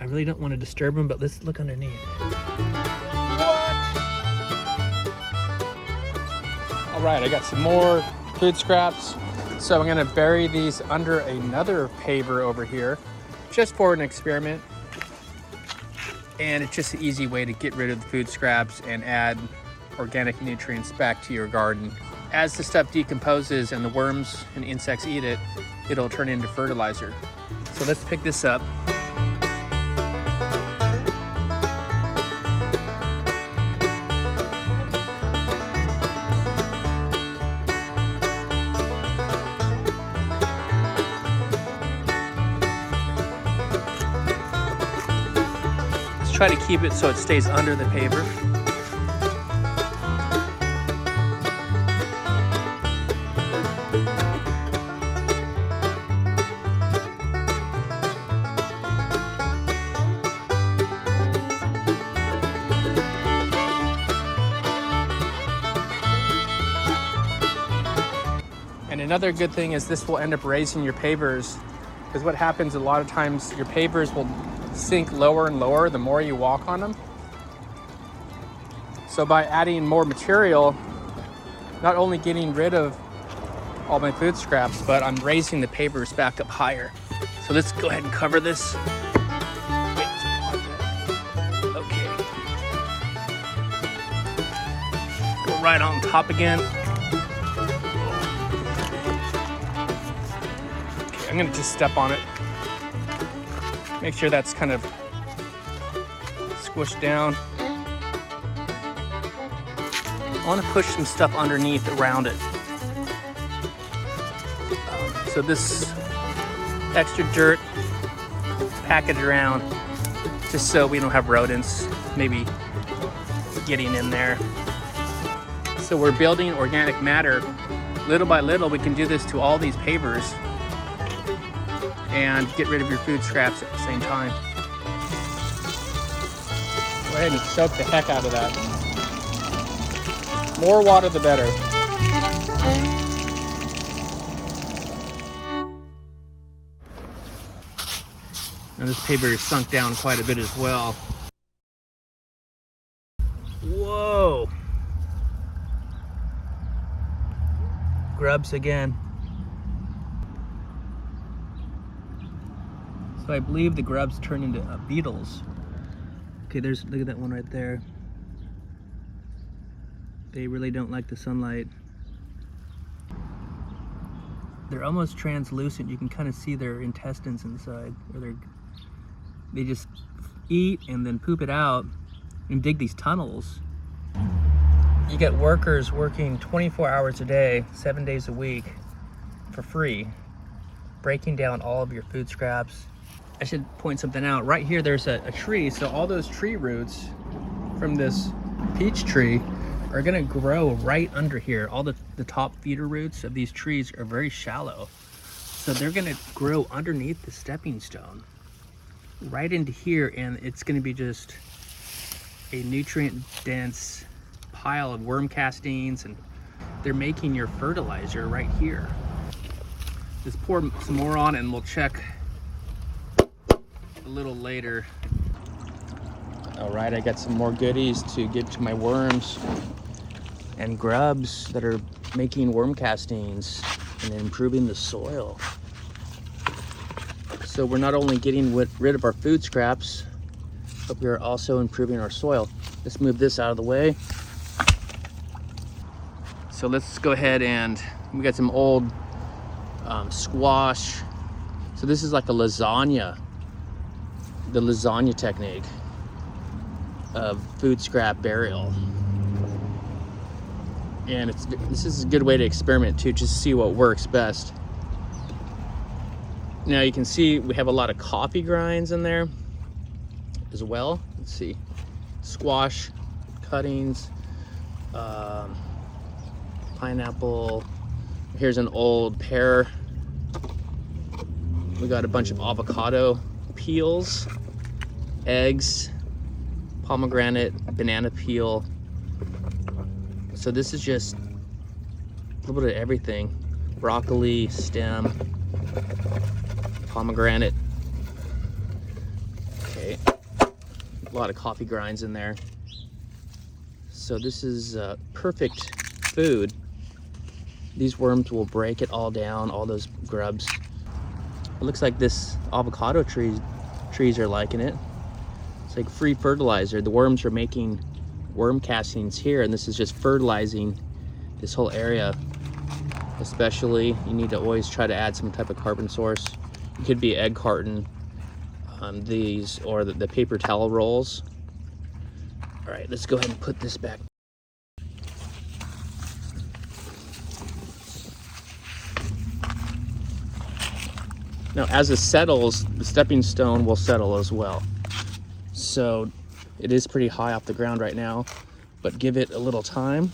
really don't want to disturb them, but let's look underneath. All right, I got some more food scraps. So I'm gonna bury these under another paver over here, just for an experiment. And it's just an easy way to get rid of the food scraps and add organic nutrients back to your garden. As the stuff decomposes and the worms and insects eat it, it'll turn into fertilizer. So let's pick this up. Try to keep it so it stays under the paver. And another good thing is this will end up raising your pavers, because what happens a lot of times, your pavers will sink lower and lower the more you walk on them. So by adding more material, not only getting rid of all my food scraps, but I'm raising the pavers back up higher. So let's go ahead and cover this. Okay. Go right on top again. Okay, I'm gonna just step on it. Make sure that's kind of squished down. I want to push some stuff underneath around it. So this extra dirt, pack it around just so we don't have rodents maybe getting in there. So we're building organic matter. Little by little, we can do this to all these pavers and get rid of your food scraps at the same time. Go ahead and soak the heck out of that. More water, the better. And this paver is sunk down quite a bit as well. Whoa! Grubs again. So I believe the grubs turn into beetles. Okay, look at that one right there. They really don't like the sunlight. They're almost translucent. You can kind of see their intestines inside. Or they just eat and then poop it out and dig these tunnels. You get workers working 24 hours a day, 7 days a week for free, breaking down all of your food scraps. I should point something out. Right here, there's a tree. So all those tree roots from this peach tree are gonna grow right under here. All the top feeder roots of these trees are very shallow. So they're gonna grow underneath the stepping stone, right into here, and it's gonna be just a nutrient-dense pile of worm castings, and they're making your fertilizer right here. Just pour some more on and we'll check a little later. All right, I got some more goodies to give to my worms and grubs that are making worm castings and improving the soil. So we're not only getting rid of our food scraps, but we are also improving our soil. Let's move this out of the way. So let's go ahead, and we got some old squash. So this is like a lasagna, the lasagna technique of food scrap burial. And this is a good way to experiment too, just to see what works best. Now you can see we have a lot of coffee grinds in there as well. Let's see, squash cuttings, pineapple. Here's an old pear. We got a bunch of avocado peels, eggs, pomegranate, banana peel. So this is just a little bit of everything. Broccoli, stem, pomegranate. Okay, a lot of coffee grinds in there. So this is perfect food. These worms will break it all down, all those grubs. It looks like this avocado trees are liking it. It's like free fertilizer. The worms are making worm castings here, and this is just fertilizing this whole area. Especially, you need to always try to add some type of carbon source. It could be egg carton, these, or the paper towel rolls. All right, let's go ahead and put this back. Now, as it settles, the stepping stone will settle as well. So it is pretty high off the ground right now, but give it a little time.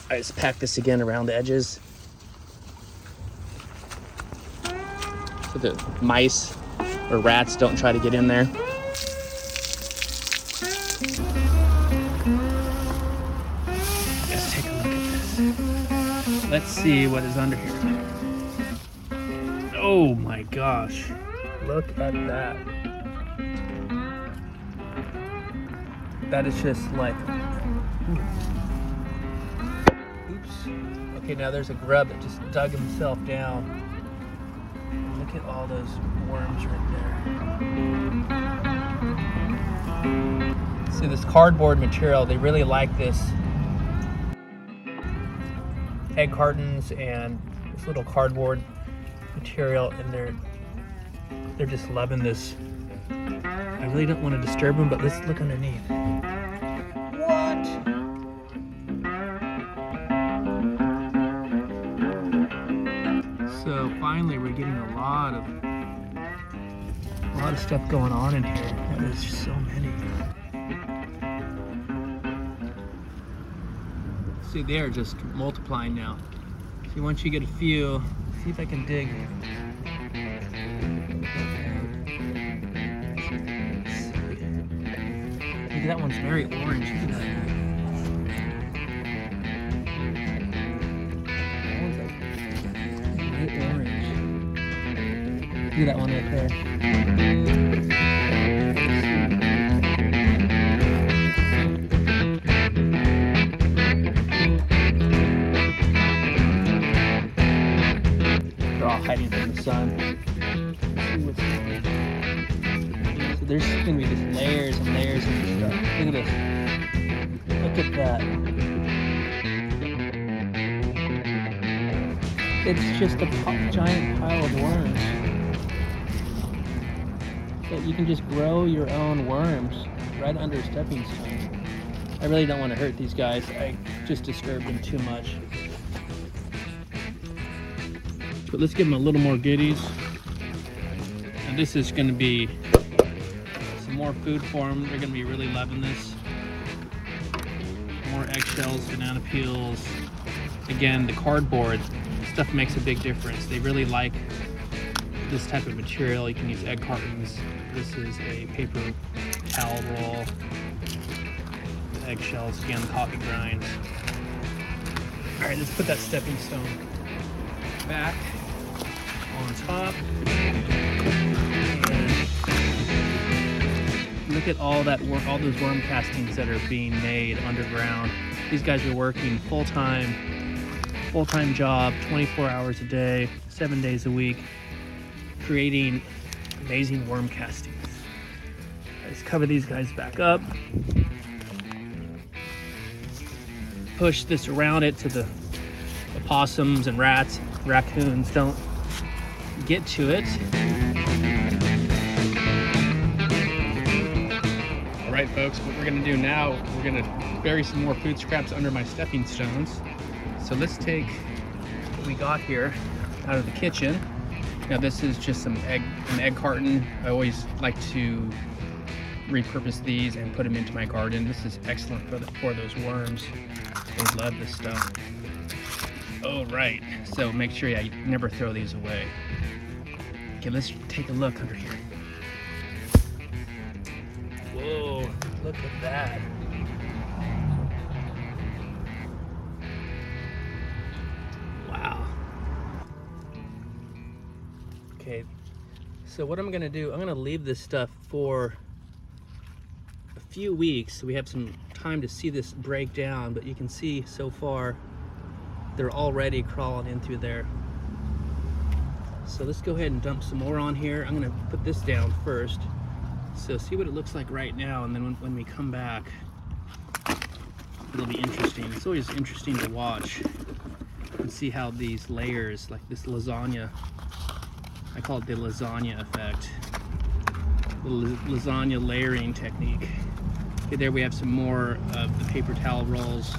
I just pack this again around the edges so the mice or rats don't try to get in there. Let's take a look at this. Let's see what is under here. Oh my gosh, look at that. That is just like, oops. Okay, now there's a grub that just dug himself down. Look at all those worms right there. See, this cardboard material, they really like this. Egg cartons and this little cardboard material, and they're just loving this. I really don't want to disturb them, but let's look underneath. What? So finally we're getting a lot of stuff going on in here. There's so many. See, they're just multiplying now. See, once you get a few, see if I can dig. Look at that one's very orange. Look at that. That one's like bright orange. Look at that one right there. They're all hiding from the sun. So there's going to be just layers and layers of this stuff. Look at this. Look at that. It's just a giant pile of worms. So you can just grow your own worms right under a stepping stone. I really don't want to hurt these guys. I just disturb them too much. But let's give them a little more goodies. And this is going to be some more food for them. They're going to be really loving this. More eggshells, banana peels. Again, the cardboard stuff makes a big difference. They really like this type of material. You can use egg cartons. This is a paper towel roll. Eggshells, again, coffee grinds. All right, let's put that stepping stone back on top. And look at all that work, all those worm castings that are being made underground. These guys are working full-time job, 24 hours a day, 7 days a week, creating amazing worm castings. Let's cover these guys back up. Push this around it so the possums and rats, raccoons don't get to it. All right, folks, what we're gonna do now, we're gonna bury some more food scraps under my stepping stones. So let's take what we got here out of the kitchen. Now this is just an egg carton. I always like to repurpose these and put them into my garden. This is excellent for those worms. They love this stuff. Oh, right. So make sure I never throw these away. Okay, let's take a look under here. Whoa, look at that. Wow. Okay, So what I'm gonna do, I'm gonna leave this stuff for a few weeks so we have some time to see this break down, but you can see so far they're already crawling in through there. So let's go ahead and dump some more on here. I'm gonna put this down first. So see what it looks like right now, and then when we come back, it'll be interesting. It's always interesting to watch and see how these layers, like this lasagna, I call it the lasagna effect, the lasagna layering technique. Okay, there we have some more of the paper towel rolls,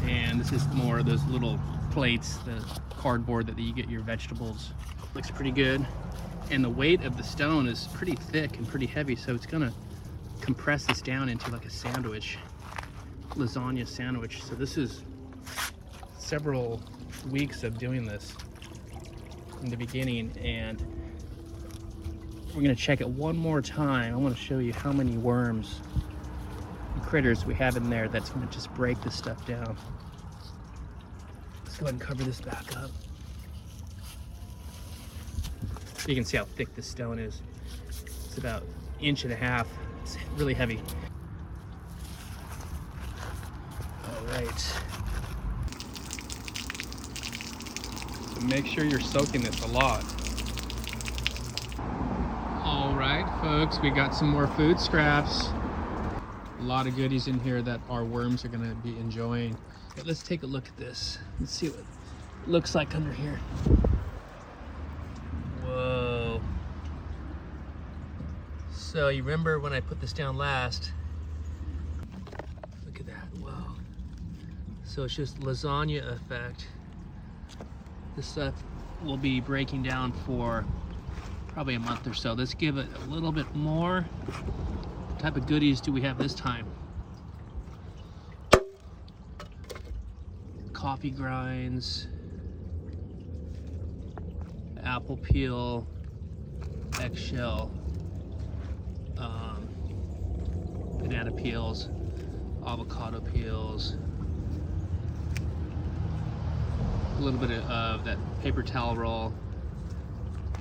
and this is more of those little plates, the cardboard that you get your vegetables. Looks pretty good, and the weight of the stone is pretty thick and pretty heavy, so it's gonna compress this down into like a sandwich, lasagna sandwich. So this is several weeks of doing this in the beginning, and we're gonna check it one more time. I want to show you how many worms and critters we have in there that's gonna just break this stuff down. Let's go ahead and cover this back up. You can see how thick this stone is. It's about 1.5 inches. It's really heavy. All right. So make sure you're soaking this a lot. All right, folks, we got some more food scraps. A lot of goodies in here that our worms are gonna be enjoying. But let's take a look at this. Let's see what it looks like under here. Whoa. So you remember when I put this down last? Look at that, wow. So it's just lasagna effect. This stuff will be breaking down for probably a month or so. Let's give it a little bit more. What type of goodies do we have this time? Coffee grinds, apple peel, eggshell, banana peels, avocado peels, a little bit of that paper towel roll,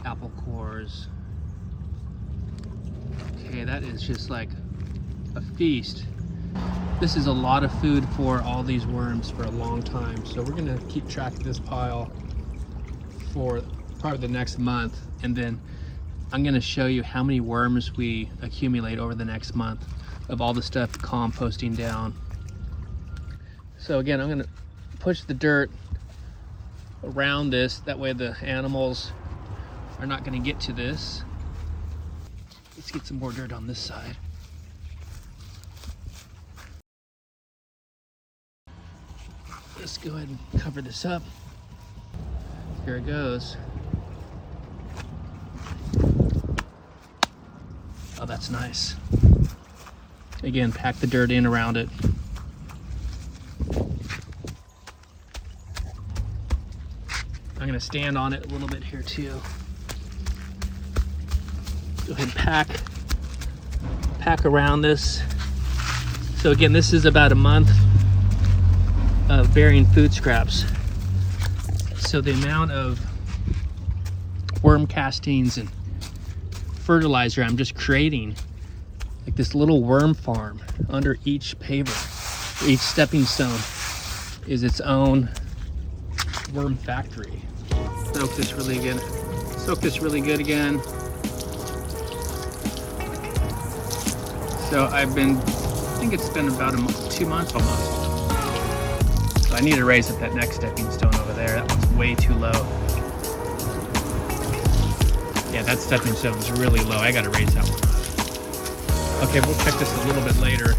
apple cores. Okay, that is just like a feast. This is a lot of food for all these worms for a long time. So we're gonna keep track of this pile for probably the next month, and then I'm gonna show you how many worms we accumulate over the next month of all the stuff composting down. So again, I'm gonna push the dirt around this, that way the animals are not gonna get to this. Let's get some more dirt on this side. Let's go ahead and cover this up. Here it goes. Oh, that's nice. Again, pack the dirt in around it. I'm gonna stand on it a little bit here too. Go ahead and pack around this. So again, this is about a month of burying food scraps. So the amount of worm castings and fertilizer I'm just creating, like this little worm farm under each paver, each stepping stone is its own worm factory. Soak this really good. Soak this really good again. So I think it's been about 2 months almost. So I need to raise up that next stepping stone over there. That one's way too low. Yeah, that stepping stone is really low. I gotta raise that one up. Okay, we'll check this a little bit later.